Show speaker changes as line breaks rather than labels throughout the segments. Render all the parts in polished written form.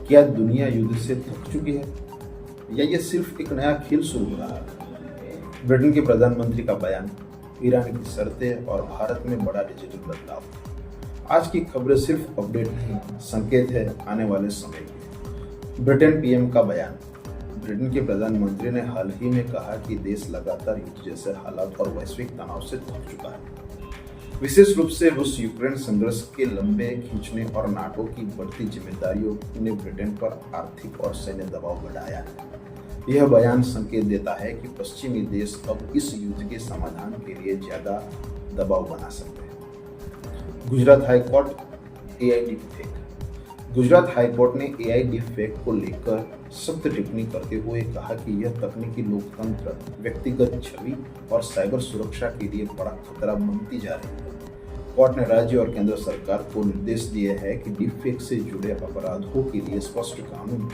क्या दुनिया युद्ध से थक चुकी है या ये सिर्फ एक नया खेल शुरू हो रहा है? ब्रिटेन के प्रधानमंत्री का बयान, ईरान की शर्तें और भारत में बड़ा डिजिटल बदलाव। आज की खबरें सिर्फ अपडेट नहीं, संकेत है आने वाले समय के। ब्रिटेन पीएम का बयान। ब्रिटेन के प्रधानमंत्री ने हाल ही में कहा कि देश लगातार युद्ध जैसे हालात और वैश्विक तनाव से थक चुका है, विशेष रूप से रूस यूक्रेन संघर्ष के लंबे खींचने और नाटो की बढ़ती जिम्मेदारियों ने ब्रिटेन पर आर्थिक और सैन्य दबाव बढ़ाया है। यह बयान संकेत देता है कि पश्चिमी देश अब इस युद्ध के समाधान के लिए ज्यादा दबाव बना सकते हैं। Gujarat high court AI deepfake. Gujarat high court ने एआई डीपफेक को लेकर सख्त टिप्पणी करते हुए कहा कि यह तकनीकी लोकतंत्र, व्यक्तिगत छवि और साइबर सुरक्षा के लिए बड़ा खतरा बनती जा रही है। कोर्ट ने राज्य और केंद्र सरकार को निर्देश दिए हैं कि डीपफेक से जुड़े अपराधों के लिए स्पष्ट कानून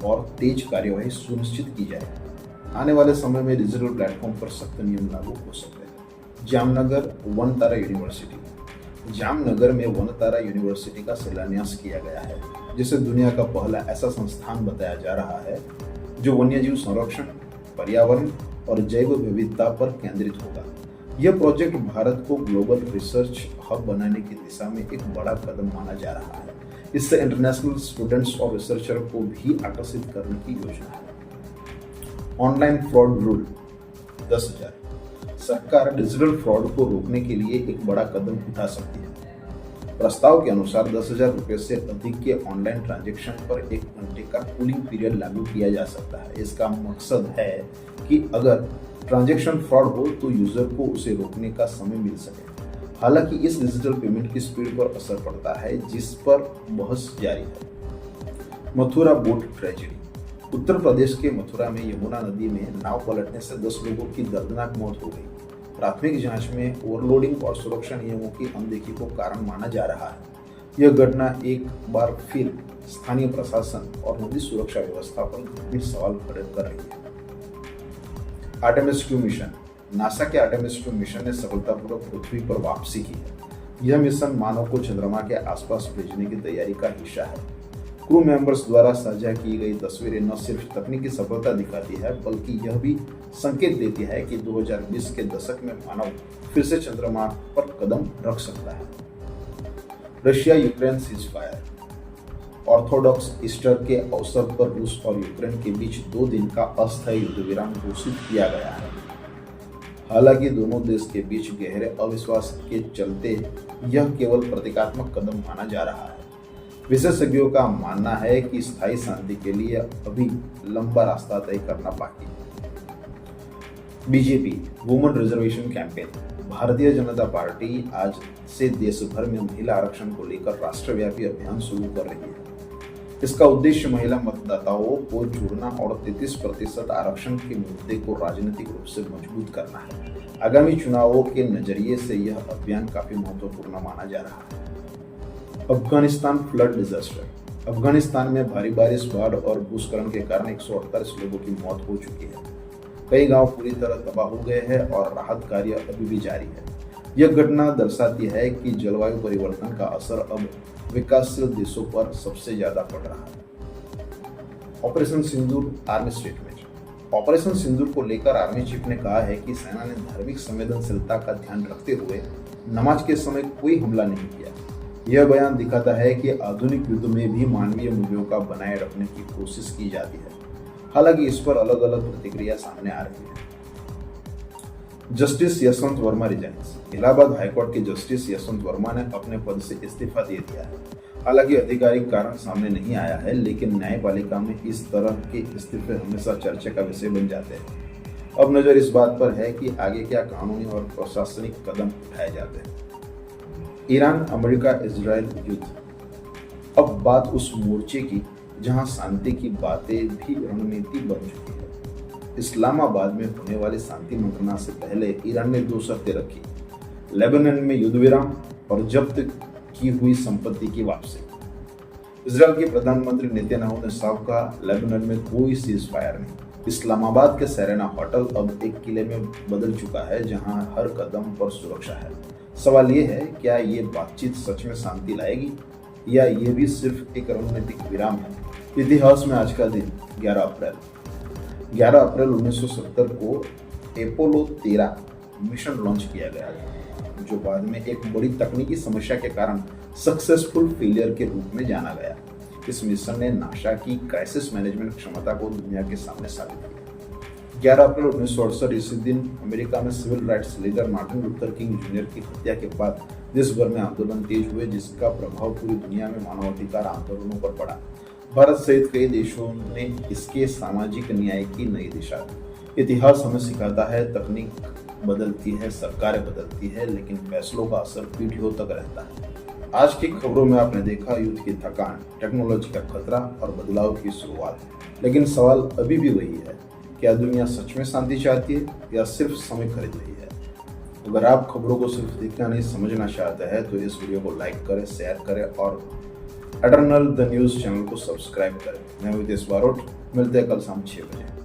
और तेज कार्यवाही सुनिश्चित की जाए। आने वाले समय में डिजिटल प्लेटफॉर्म पर सख्त नियम लागू हो सकते हैं। जामनगर वन तारा यूनिवर्सिटी। जामनगर में वन तारा यूनिवर्सिटी का शिलान्यास किया गया है, जिसे दुनिया का पहला ऐसा संस्थान बताया जा रहा है जो वन्यजीव संरक्षण, पर्यावरण और जैव विविधता पर केंद्रित होगा। यह प्रोजेक्ट भारत को ग्लोबल रिसर्च हब बनाने की दिशा में एक बड़ा कदम माना जा रहा है। इससे इंटरनेशनल स्टूडेंट्स और रिसर्चर को भी आकर्षित करने की योजना है। Online fraud rule 10,000। सरकार डिजिटल फ्रॉड को रोकने के लिए एक बड़ा कदम उठा सकती है। प्रस्ताव के अनुसार 10,000 रुपये से अधिक के ऑनलाइन ट्रांजैक्शन पर 1 घंटे का कूलिंग पीरियड लागू किया जा सकता है। इसका मकसद है कि अगर ट्रांजैक्शन फ्रॉड हो तो यूजर को उसे रोकने का समय मिल सके। हालांकि इस डिजिटल पेमेंट की स्पीड पर असर पड़ता है, जिस पर बहस जारी है। Mathura boat tragedy. उत्तर प्रदेश के मथुरा में यमुना नदी में नाव पलटने से 10 लोगों की दर्दनाक मौत हो गई। प्राथमिक जांच में ओवरलोडिंग और सुरक्षा नियमों की अनदेखी को कारण माना जा रहा है। यह घटना एक बार फिर स्थानीय प्रशासन और नदी सुरक्षा व्यवस्था पर गंभीर सवाल खड़े कर रही है। Artemis 2 mission. नासा के आर्टेमिस 2 मिशन ने सफलतापूर्वक पृथ्वी पर वापसी की है। यह मिशन मानव को चंद्रमा के आसपास भेजने की तैयारी का हिस्सा है। क्रू मेंबर्स द्वारा साझा की गई तस्वीरें न सिर्फ तकनीकी सफलता दिखाती है, बल्कि यह भी संकेत देती है कि 2020 के दशक में मानव फिर से चंद्रमा पर कदम रख सकता है। Russia Ukraine ceasefire. Orthodox Easter के अवसर पर रूस और यूक्रेन के बीच 2 दिन का अस्थायी युद्ध विराम घोषित किया गया है। हालांकि दोनों देश के बीच गहरे अविश्वास के चलते यह केवल प्रतीकात्मक कदम माना जा रहा है। विशेषज्ञों का मानना है कि स्थायी शांति के लिए अभी लंबा रास्ता तय करना बाकी है। BJP women reservation campaign. Bharatiya Janata party आज से देश भर में महिला आरक्षण को लेकर राष्ट्रव्यापी अभियान शुरू कर रही है। इसका उद्देश्य महिला मतदाताओं को जोड़ना और 33% आरक्षण के मुद्दे को राजनीतिक रूप से मजबूत करना है। आगामी चुनावों के नजरिए से यह अभियान काफी महत्वपूर्ण माना जा रहा है। Afghanistan flood disaster. अफगानिस्तान में भारी बारिश, बाढ़ और भूस्खलन के कारण 148 लोगों की मौत हो चुकी है। कई गांव पूरी तरह तबाह हो गए हैं और राहत कार्य अभी भी जारी है। यह घटना दर्शाती है कि जलवायु परिवर्तन का असर अब विकासशील देशों पर सबसे ज्यादा पड़ रहा है। ऑपरेशन सिंदूर आर्मी स्टेटमेंट। ऑपरेशन सिंदूर को लेकर आर्मी चीफ ने कहा है कि सेना ने धार्मिक संवेदनशीलता का ध्यान रखते हुए नमाज के समय कोई हमला नहीं किया। यह बयान दिखाता है कि आधुनिक युद्ध में भी मानवीय मूल्यों का बनाए रखने की कोशिश की जाती है। हालांकि इस पर अलग अलग प्रतिक्रिया सामने आ रही है। Justice Yashwant Verma resigns. Allahabad high court के जस्टिस यशवंत वर्मा ने अपने पद से इस्तीफा दे दिया है। हालांकि आधिकारिक कारण सामने नहीं आया है, लेकिन न्यायपालिका में इस तरह के इस्तीफे हमेशा चर्चा का विषय बन जाते हैं। अब नजर इस बात पर है कि आगे क्या कानूनी और प्रशासनिक कदम उठाए जाते हैं। ईरान अमेरिका इजराइल युद्ध। अब बात उस मोर्चे की जहां शांति की बातें भी रणनीति बन चुकी है। इस्लामाबाद में होने वाली शांति मंत्रणा से पहले ईरान ने 2 शर्तें रखी: लेबनान में युद्ध विराम और जब्त की हुई संपत्ति की वापसी। इजराइल के प्रधानमंत्री नेतन्याहू ने साफ कहा, लेबनान में कोई सीज फायर नहीं। इस्लामाबाद के सेरेना होटल अब एक किले में बदल चुका है, जहां हर कदम पर सुरक्षा है। सवाल ये है, क्या ये बातचीत सच में शांति लाएगी या ये भी सिर्फ एक रणनीतिक विराम है? इतिहास में आज का दिन 11 अप्रैल 1970 को अपोलो 13 मिशन लॉन्च किया गया था, जो बाद में एक बड़ी तकनीकी समस्या के कारण सक्सेसफुल फेलियर के रूप में जाना गया। इस मिशन ने नासा की क्राइसिस मैनेजमेंट क्षमता को दुनिया के सामने साबित किया। 11 अप्रैल 1968 इसी दिन अमेरिका में civil rights leader Martin Luther King junior की हत्या के बाद देश भर में आंदोलन तेज हुए, जिसका प्रभाव पूरी दुनिया में मानवाधिकार आंदोलनों पर पड़ा। भारत सहित कई देशों ने इसके सामाजिक न्याय की नई दिशा दी। इतिहास हमें सिखाता है, तकनीक बदलती है, सरकारें बदलती है, लेकिन फैसलों का असर पीढ़ियों तक रहता है। आज की खबरों में आपने देखा युद्ध की थकान, टेक्नोलॉजी का खतरा और बदलाव की शुरुआत। लेकिन सवाल अभी भी वही है, क्या दुनिया सच में शांति चाहती है या सिर्फ समय खरीद रही है? अगर आप खबरों को सिर्फ देखना नहीं समझना चाहते हैं तो इस वीडियो को लाइक करें, शेयर करें और एटर्नल द न्यूज़ चैनल को सब्सक्राइब करें। मैं विदेश बारोट, मिलते हैं कल शाम 6 बजे।